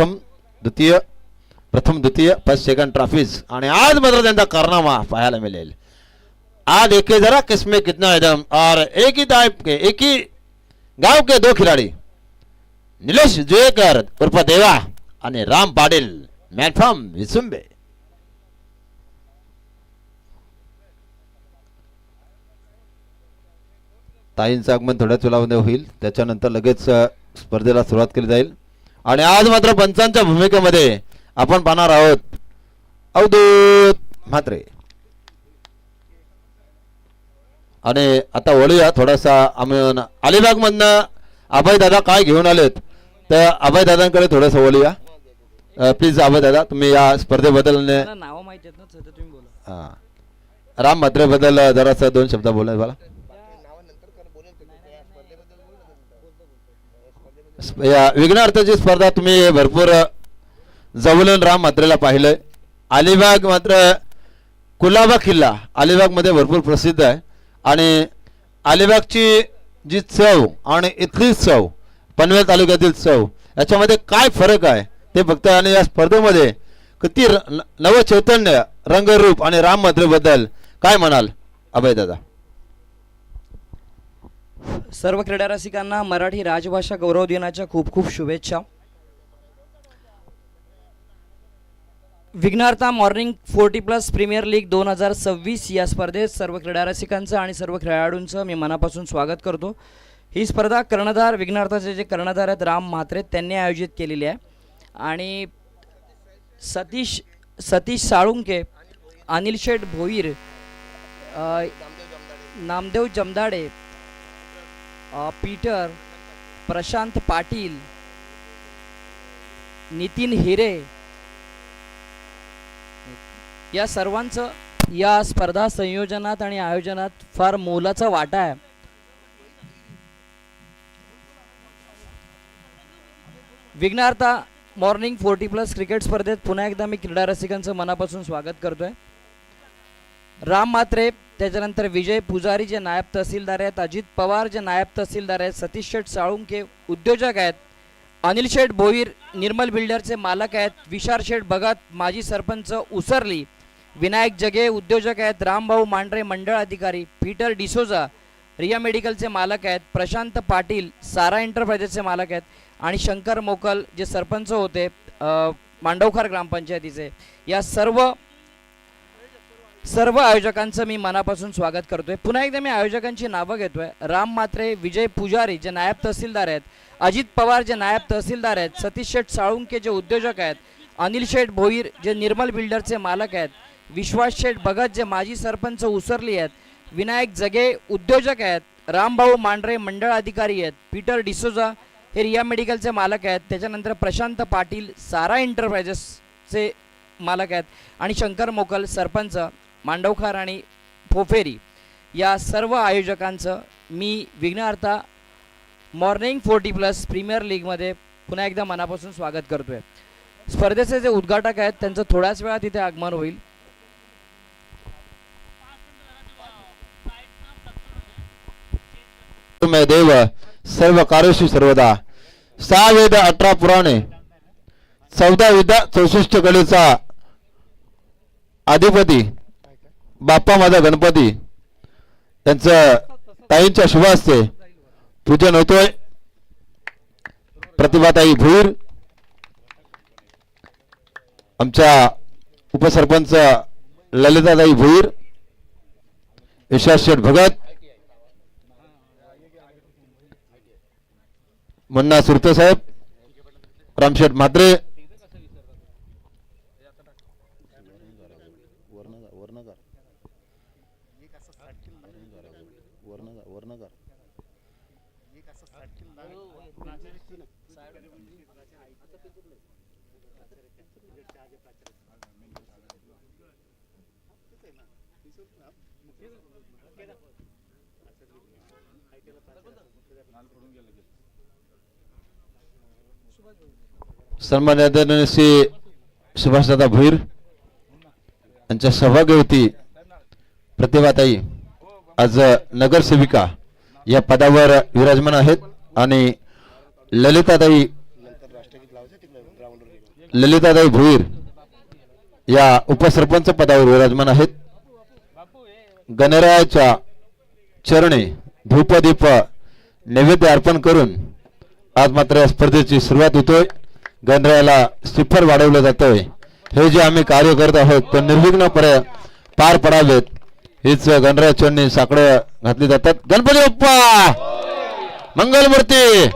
प्रथम द्वितीय first second trophies आणि आज मात्र त्यांचा कारनामा पाहायला मिळेल। आज एक जरा किस्में कितना एकदम और एक ही गांव के दो खिलाड़ी निलेश जुएकर उर्फ देवा आणि राम पाटील मॅन फ्रॉम विसुंबे। ताईंचं आगमन थोड्याच वेळामध्ये होईल, त्याच्यानंतर लगेच स्पर्धेला सुरुवात केली जाईल। आणि आज मात्र पंचांच्या भूमिकेमध्ये आपण पाहणार आहोत अवधूत म्हात्रे। आणि आता वळूया थोडासा आम्ही अलिबाग मधनं अभय दादा काय घेऊन आलेत तर अभय दादांकडे थोडंसं वळूया। प्लीज अभय दादा तुम्ही या स्पर्धेबद्दल नाव माहिती आहेत ना सध्या तुम्ही बोला। राम म्हात्रे बद्दल जरासं दोन शब्द बोला मला। या विघ्नार्थाची स्पर्धा तुम्ही भरपूर जवळून राम म्हात्रेला पाहिलंय। अलिबाग मात्र कुलाबा किल्ला अलिबाग मध्ये भरपूर प्रसिद्ध आहे आणि अलिबागची जी चव आणि इथली चव पनवेल तालुक्यातील चव याच्यामध्ये काय फरक आहे ते फक्त आणि या स्पर्धेमध्ये किती नव चैतन्य रंगरूप आणि राम म्हात्रे बद्दल काय म्हणाल अभय दादा? सर्व क्रीडा रसिकांना मराठी राजभाषा गौरव दिनाच्या खूप खूप शुभेच्छा। विघ्नार्था मॉर्निंग 40+ प्रीमियर लीग 2026 या स्पर्धेत सर्व क्रीडा रसिकांचं आणि सर्व खेळाडूंचं मी मनापासून स्वागत करतो। ही स्पर्धा कर्णधार विघ्नार्थाचे जे कर्णधार आहेत राम म्हात्रे त्यांनी आयोजित केलेली आहे आणि सतीश साळुंके, अनिल शेठ भोईर, नामदेव जमदाडे, पीटर, प्रशांत पाटील, नितीन हिरे या सर्वांचं या स्पर्धा संयोजनात आणि आयोजनात फार मोलाचा वाटा आहे। विघ्नार्था मॉर्निंग 40+ क्रिकेट स्पर्धेत पुन्हा एकदा मी क्रीडा रसिकांचं मनापासून स्वागत करतोय। राम म्हात्रे, त्याच्यानंतर विजय पुजारी जे नायब तहसीलदार आहेत, अजित पवार जे नायब तहसीलदार आहेत, सतीश शेठ साळुंके उद्योजक आहेत, अनिल शेठ भोईर निर्मल बिल्डरचे मालक आहेत, विशाल शेठ भगत माजी सरपंच उसरली, विनायक जगे उद्योजक आहेत, रामभाऊ मांढरे मंडळ अधिकारी, पीटर डिसोजा रिया मेडिकलचे मालक आहेत, प्रशांत पाटील सारा एंटरप्राइजेसचे मालक आहेत आणि शंकर मोकल जे सरपंच होते मांडवखार ग्रामपंचायतीचे। या सर्व आयोजकांचं मी मनापासून स्वागत करतोय। पुन्हा एकदा मी आयोजकांची नावं घेतोय। राम म्हात्रे, विजय पुजारी जे नायब तहसीलदार आहेत, अजित पवार जे नायब तहसीलदार आहेत, सतीश शेठ साळुंके जे उद्योजक आहेत, अनिल शेठ भोईर जे निर्मल बिल्डरचे मालक आहेत, विश्वास शेठ भगत जे माजी सरपंच उसरली आहेत, विनायक जगे उद्योजक आहेत, रामभाऊ मांढरे मंडळ अधिकारी आहेत, पीटर डिसोजा हे रिया मेडिकलचे मालक आहेत, त्याच्यानंतर प्रशांत पाटील सारा एंटरप्राइजेसचे मालक आहेत आणि शंकर मोकल सरपंच मांडवखार आणि फोफेरी। या सर्व आयोजकांचं मी विघ्नार्था मॉर्निंग 40+ प्रीमियर लीगमध्ये पुन्हा एकदा मनापासून स्वागत करतोय। स्पर्धेचे जे उद्घाटक आहेत त्यांचं थोड्याच वेळात इथे आगमन होईल। मैं देव सर्व कार्यशी सर्वदा 6 वेद 18 पुराणे 14 विद्या 64 कलेचा अधिपती बाप्पा माझा गणपती त्यांचं ताईंच्या शुभ हस्ते पूजन होतोय। प्रतिभाताई भूर, आमच्या उपसरपंच ललिताताई भूर, विश्वास शेठ भगत, मुन्ना सुरते साहेब, रामशेठ म्हात्रे, सन्माननीय आदरणीय श्री सुभाषदादा भोईर यांच्या सहभागी होती प्रतिभाताई आज नगरसेविका या पदावर विराजमान आहेत आणि ललिताताई ललिताताई भोईर या उपसरपंच पदावर विराजमान आहेत. गणरायाच्या चरणी धूपदीप नैवेद्य अर्पण करून आज मात्र या स्पर्धेची सुरुवात होतोय. गणरायाला श्रीफळ वाढवलं जातोय. हे जे आम्ही कार्य करत आहोत ते निर्विघ्नपणे पार पडावेत हीच गणराया चरणी साकडं घातली जातात. गणपती बाप्पा मंगलमूर्ती.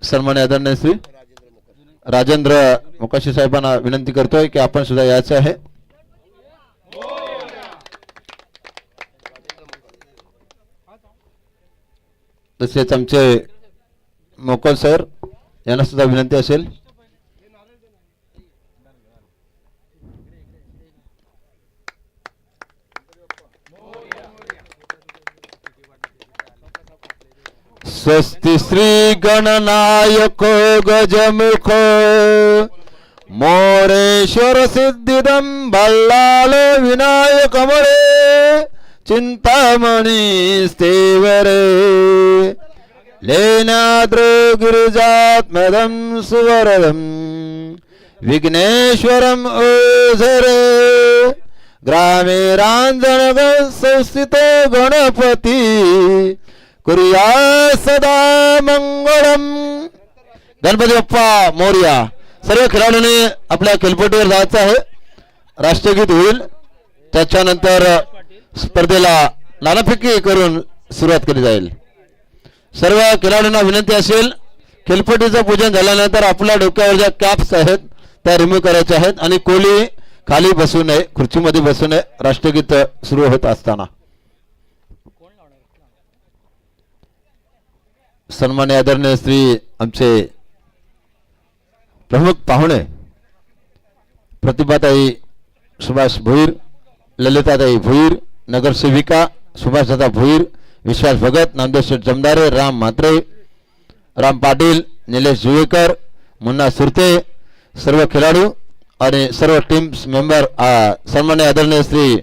सन्मान्य आदरणीय श्री राजेंद्र मोकाशी साहेबांना विनंती करतोय की आपण सुद्धा यायचं आहे. तसेच आमचे मोकल सर यांना सुद्धा विनंती असेल. स्वस्ति श्री गणनायक गजमुख मोरेश्वर सिद्धिदं बल्लाल विनायक मळे चिंतामणी स्थेवरे लेनाद्र गिरिजात्मदं सुवरदं विघ्नेश्वरम ओझरे ग्रामे रांजणग संस्थितो गणपती कुर्या सदा मंगळम. गणपती बाप्पा मोरया. सर्व खेळाडूंनी आपल्या खेळपट्टीवर जायचं आहे. राष्ट्रगीत होईल त्याच्यानंतर स्पर्धेला नाणेफेकी करून सुरुवात केली जाईल. सर्व खेळाडूंना विनंती असेल खेळपट्टीचं पूजन झाल्यानंतर आपल्या डोक्यावर ज्या कॅप्स आहेत त्या रिमूव्ह करायच्या आहेत आणि कोली खाली बसू नये, खुर्चीमध्ये बसू नये राष्ट्रगीत सुरू होत असताना. सन्मान्य आदरणीय श्री आमचे प्रमुख पाहुणे प्रतिभाताई सुभाष भोईर, ललिताताई भोईर, नगरसेविका सुभाषदादा भोईर, विश्वास भगत, नामदेव शेठ जमदारे, राम म्हात्रे, राम पाटील, निलेश जुवेकर, मुन्ना सुरते, सर्व खेळाडू आणि सर्व टीम्स मेंबर, सन्मान्य आदरणीय श्री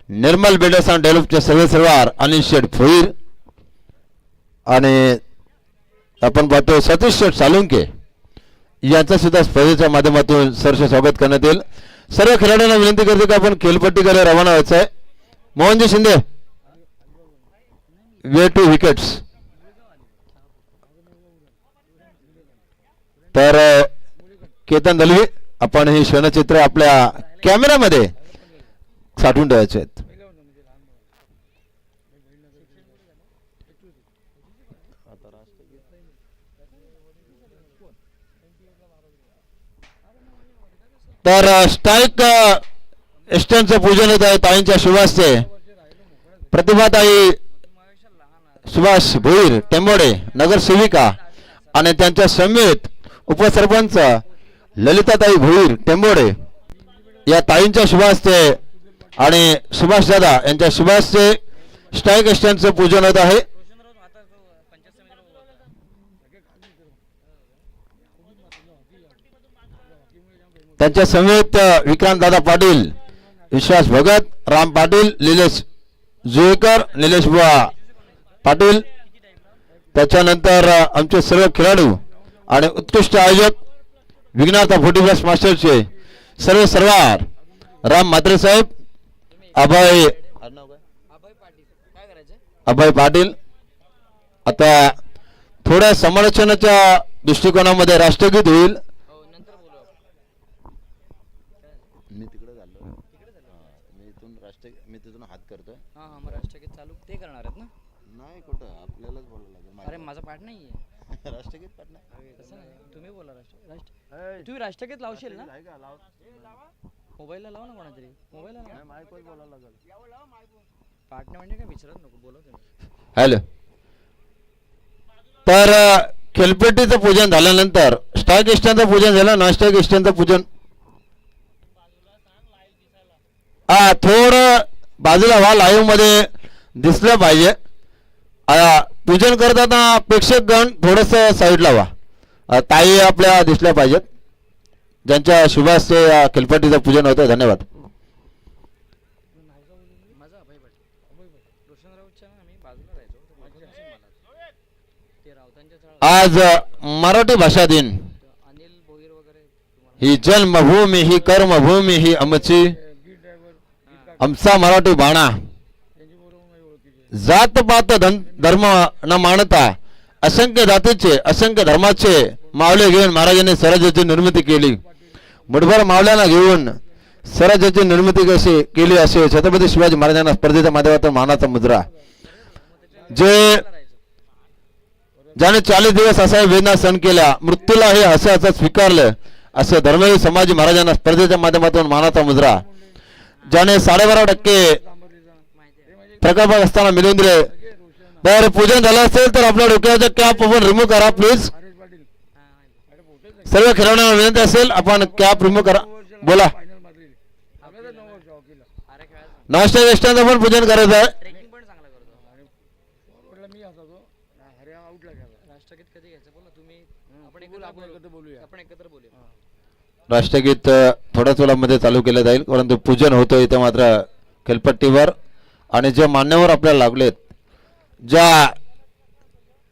निर्मल बिल्डर्स अँड डेव्हलपचे सर्वे सर्वार अनिल शेठ भोईर आणि आपण पाहतो सतीश शेठ सालुंके यांचा सुद्धा स्पर्धेच्या माध्यमातून सरसे स्वागत करण्यात येईल. सर्व खेळाडूंना विनंती करते की आपण खेळपट्टीकडे रवाना व्हायचं आहे. Mohanji Shinde way two wickets. तर केतन दलवी आपण ही क्षणचित्र आपल्या कॅमेऱ्यामध्ये साठवून ठेवायचे आहेत. तर स्ट्राईक स्टंटचं पूजन होत आहे ताईंच्या शुभास्ते. प्रतिभाताई सुभाष भोईर टेंबोडे नगरसेविका आणि त्यांच्या समेत उपसरपंच ललिताताई भोईर टेंबोडे या ताईंच्या शुभास्ते आणि सुभाष दादा यांच्या शुभास्ते स्ट्राईक स्टंटचं पूजन होत आहे. त्यांच्या समेत विक्रांत दादा पाटील, विश्वास भगत, राम पाटील, निलेश जुवेकर, निलेश बुवा पाटील, त्याच्यानंतर आमचे सर्व खेळाडू आणि उत्कृष्ट आयोजक विघ्नार्थ फोटोग्राफ मास्टरचे सर्व सर्वार राम म्हात्रे साहेब, अभय पाटील. आता थोड्या समालोचनाच्या दृष्टिकोनामध्ये राष्ट्रगीत होईल. मी तिथून हात करतोय. राष्ट्रगीत चालू ते करणार आहेत ना? नाही कुठं आपल्यालाच बोलायला लागेल. अरे माझा पाठ नाहीये. राष्ट्रगीत पाठ नाही. तसं नाही, तुम्ही बोला राष्ट्र तुम्ही राष्ट्रगीत लावशील ना? मोबाईलला लाव ना कोणातरी. मोबाईलला पाठ नाही म्हणजे काय विचारत नको बोला तुम्ही. हॅलो. तर खेळपेटीचं पूजन झाल्यानंतर स्ट्राईक स्टंटचं पूजन झालं. नॉन स्ट्राईक स्टंटचं पूजन थोडं बाजूला व्हा, लाईव्ह मध्ये दिसलं पाहिजे. पूजन करताना प्रेक्षक गण थोडस साईडला व्हा. ताई आपल्या दिसल्या पाहिजेत ज्यांच्या शुभास्ते या खेळपट्टीचं पूजन होतं. धन्यवाद. रोशनरावच्या आम्ही बाजूला राहायचो. ते रावतांच्या आज मराठी भाषा दिन. ही जन्मभूमी ही कर्मभूमी ही आमची, आमचा मराठी बाणा. जात पात धर्म न मानता असंख्य जातीचे असंख्य धर्माचे मावळे घेऊन महाराजांनी स्वराज्याची निर्मिती केली. मुठभर मावळ्यांना घेऊन स्वराज्याची निर्मिती कशी केली असे छत्रपती शिवाजी महाराजांना स्पर्धेच्या माध्यमातून मानाचा मुद्रा. ज्याने 40 दिवस असा वेदना सहन केल्या, मृत्यूला हे असं स्वीकारलं असे धर्मवीर संभाजी महाराजांना स्पर्धेच्या माध्यमातून मानाचा मुद्रा. ज्याने 12.5% प्रकल्प असताना मिळवून दिले. तर पूजन झालं असेल तर आपल्या डोक्याचा कॅप आपण रिमूव्ह करा प्लीज. सर्व खेळाडूंना विनंती असेल आपण कॅप रिमूव्ह करा. बोला. नाश्ता वेस्टांचं पण पूजन करायचं आहे. राष्ट्रगीत थोड्याच वेळामध्ये चालू केलं जाईल, परंतु पूजन होतं इथे मात्र खेळपट्टीवर. आणि जे मान्यवर आपल्याला लागलेत, ज्या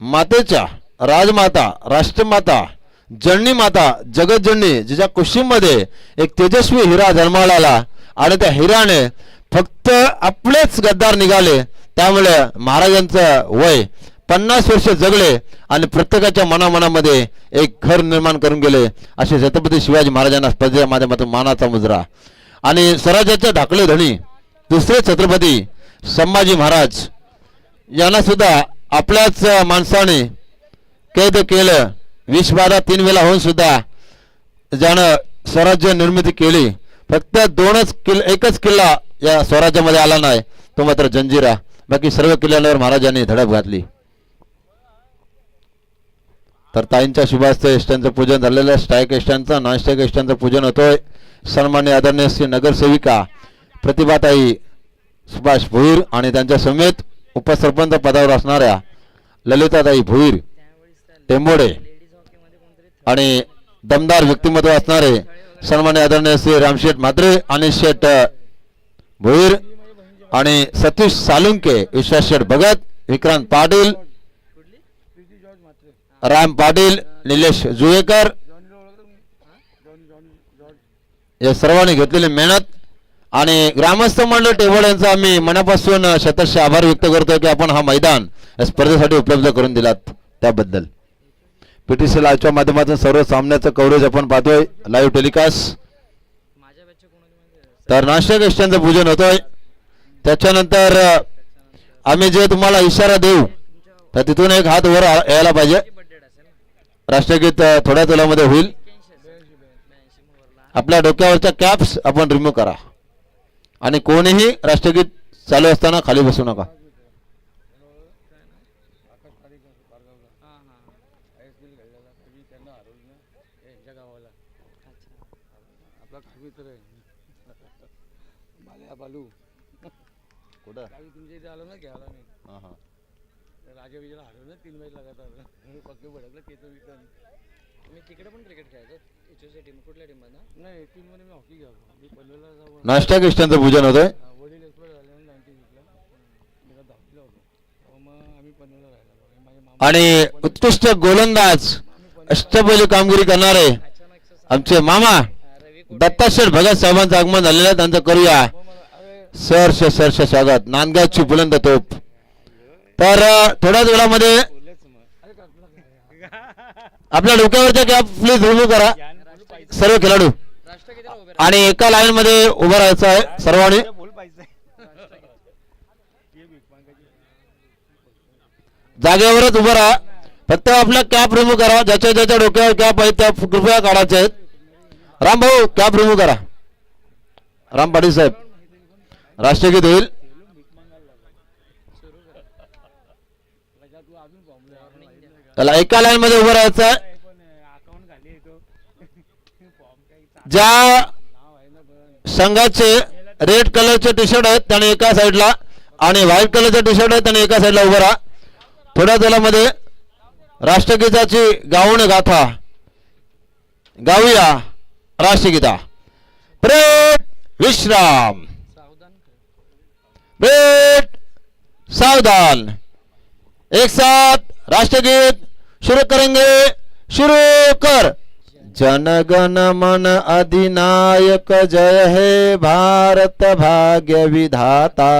मातेच्या राजमाता राष्ट्रमाता जननी माता जगतजननी जिच्या कुशीमध्ये एक तेजस्वी हिरा जन्माला आणि त्या हिराने फक्त आपलेच गद्दार निघाले. त्यामुळे महाराजांचं वय 50 वर्ष जगले आणि प्रत्येकाच्या मनामध्ये एक घर निर्माण करून गेले असे छत्रपती शिवाजी महाराजांना स्पर्धेच्या माध्यमातून मानाचा मुजरा. आणि स्वराज्याचे ढाकले धणी दुसरे छत्रपती संभाजी महाराज यांना सुद्धा आपल्याच माणसाने कैद केलं. विषबाधा 3 वेळा होऊन सुद्धा ज्यानं स्वराज्य निर्मिती केली. फक्त एकच किल्ला या स्वराज्यामध्ये आला नाही, तो मात्र जंजिरा. बाकी सर्व किल्ल्यांवर महाराजांनी धडक घातली. तर ताईंच्या शुभास्ते इष्टांचं पूजन झालेलं आहे. स्ट्राईक इष्टांचं नॉन स्ट्राईक इष्टांचं पूजन होतोय. सन्मान्य आदरणीय श्री नगरसेविका प्रतिभाताई सुभाष भोईर आणि त्यांच्या समेत उपसरपंच पदावर असणाऱ्या ललिताताई भोईर टेंबोडे आणि दमदार व्यक्तिमत्व असणारे सन्मान्य आदरणीय श्री रामशेठ म्हात्रे आणि शेठ भोईर आणि सतीश सालुंके विश्वास शेठ भगत विक्रांत पाटील राम पाटील निलेश जुवेकर या सर्वांनी घेतलेली मेहनत आणि ग्रामस्थ मंडळ टेबल यांचा आम्ही मनापासून शतशः आभार व्यक्त करतोय की आपण हा मैदान या स्पर्धेसाठी उपलब्ध करून दिलात त्याबद्दल. पीटीसी लाईव्हच्या माध्यमातून सर्व सामन्याचं कव्हरेज आपण पाहतोय लाईव्ह टेलिकास्ट. तर नाश्ता इष्टांचं पूजन होतोय. त्याच्यानंतर आम्ही जे तुम्हाला इशारा देऊ तर तिथून एक हात वर यायला पाहिजे. राष्ट्रगीत थोड्या वेळामध्ये होईल. आपल्या डोक्यावरच्या कॅप्स आपण रिमूव्ह करा आणि कोणीही राष्ट्रगीत चालू असताना खाली बसू नका. नाश्ता इष्टांचं पूजन होतंय. आणि उत्कृष्ट गोलंदाज अष्टपैलू कामगिरी करणारे आमचे मामा दत्ताशेठ भगत साहेबांचं आगमन झालेलं आहे. त्यांचं करूया सरस स्वागत. नांदगावची बुलंद तोप. तर थोड्याच वेळामध्ये आपल्या डोक्यावरच्या कॅप प्लीज रिमूव्ह करा सर्व खेळाडू आणि एका लाईन मध्ये उभं राहायचं आहे सर्वांनी. जागेवरच उभं राहा. फक्त आपला कॅप रिमूव्ह करा. ज्याच्या ज्याच्या डोक्यावर कॅप आहे त्या कृपया काढायचे आहेत. राम भाऊ कॅप रिमूव्ह करा. राम पाटील साहेब राष्ट्रगीत होईल. त्याला एका लाईन मध्ये उभं राहायचं आहे. ज्या संघाचे रेड कलरचे टी शर्ट आहेत त्याने एका साईडला आणि व्हाईट कलरचे टी शर्ट आहेत त्याने एका साईडला उभं राहा. थोड्या वेळामध्ये राष्ट्रगीताची गाऊन गाथा गाऊया. राष्ट्रगीता ब्रेक विश्राम ब्रेक सावधान. एक साथ राष्ट्रगीत शुरू करेंगे, शुरू कर। जनगण मन अधिनायक जय हे भारत भाग्य विधाता,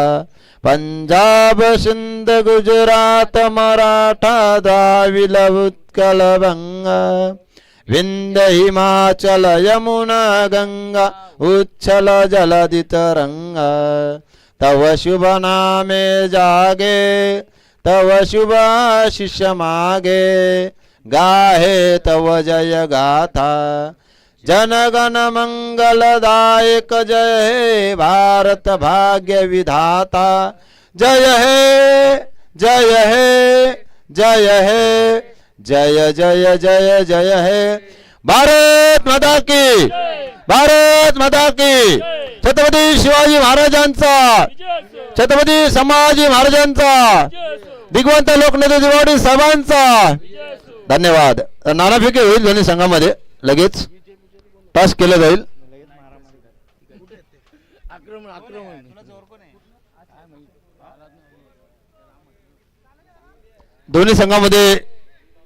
पंजाब सिंध गुजरात मराठा द्राविड उत्कल बंगा, विंध्य हिमाचल यमुना गंगा उच्छल जलधि तरंगा, तव शुभ नामे जागे तव शुभ आशीष मागे, गाहे तव जय गाथा जनगण मंगलदायक जय हे भारत भाग्य विधाता, जय हे जय हे जय हे जय जय जय जय हे भारत माता की, भारत माता की। छत्रपती शिवाजी महाराजांचा, छत्रपती संभाजी महाराजांचा, दिग्वंत लोकनेते दिवाडी साहेबांचा धन्यवाद। नाणाफेकी होईल दोन्ही संघामध्ये, लगेच टॉस केलं जाईल। दोन्ही संघामध्ये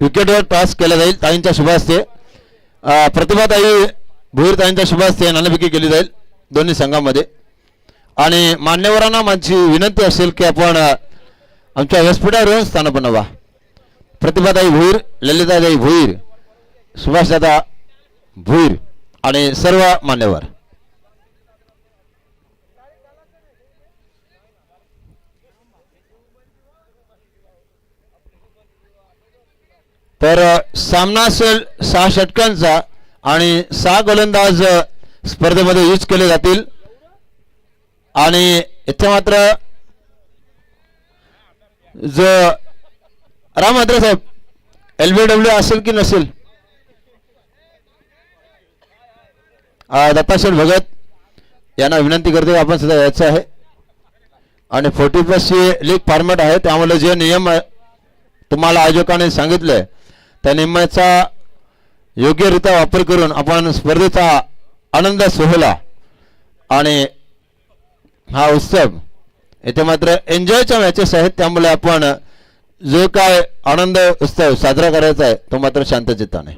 विकेटवर टॉस केला जाईल। ताईंच्या शुभ हस्ते प्रतिभाताई भोईर ताईंच्या शुभ हस्ते नाणेफेकी केली जाईल दोन्ही संघामध्ये। आणि मान्यवरांना माझी विनंती असेल की आपण आमच्या व्यासपीठावर येऊन स्थानापन्न व्हा। प्रतिभाताई भोईर, ललिताताई भोईर, सुभाषदादा भोईर आणि सर्व मान्यवर। तर सामना असेल 6 षटकांचा आणि 6 गोलंदाज स्पर्धेमध्ये यूज केले जातील। आणि इथे मात्र जो राम म्हात्रे साहेब LBW असेल की नसेल, दत्ताशेठ भगत यांना विनंती करते आपण सुद्धा यायचं आहे। आणि 40+ लीग फॉर्मॅट आहे, त्यामुळे जे नियम तुम्हाला आयोजकाने सांगितले त्या नियमाचा योग्यरित्या वापर करून आपण स्पर्धेचा आनंद सोहळा आणि हा उत्सव इथे मात्र एन्जॉयच्या मॅचेस आहेत, त्यामुळे आपण जो काय आनंद उत्सव साजरा करायचा आहे तो मात्र शांतचित्ताने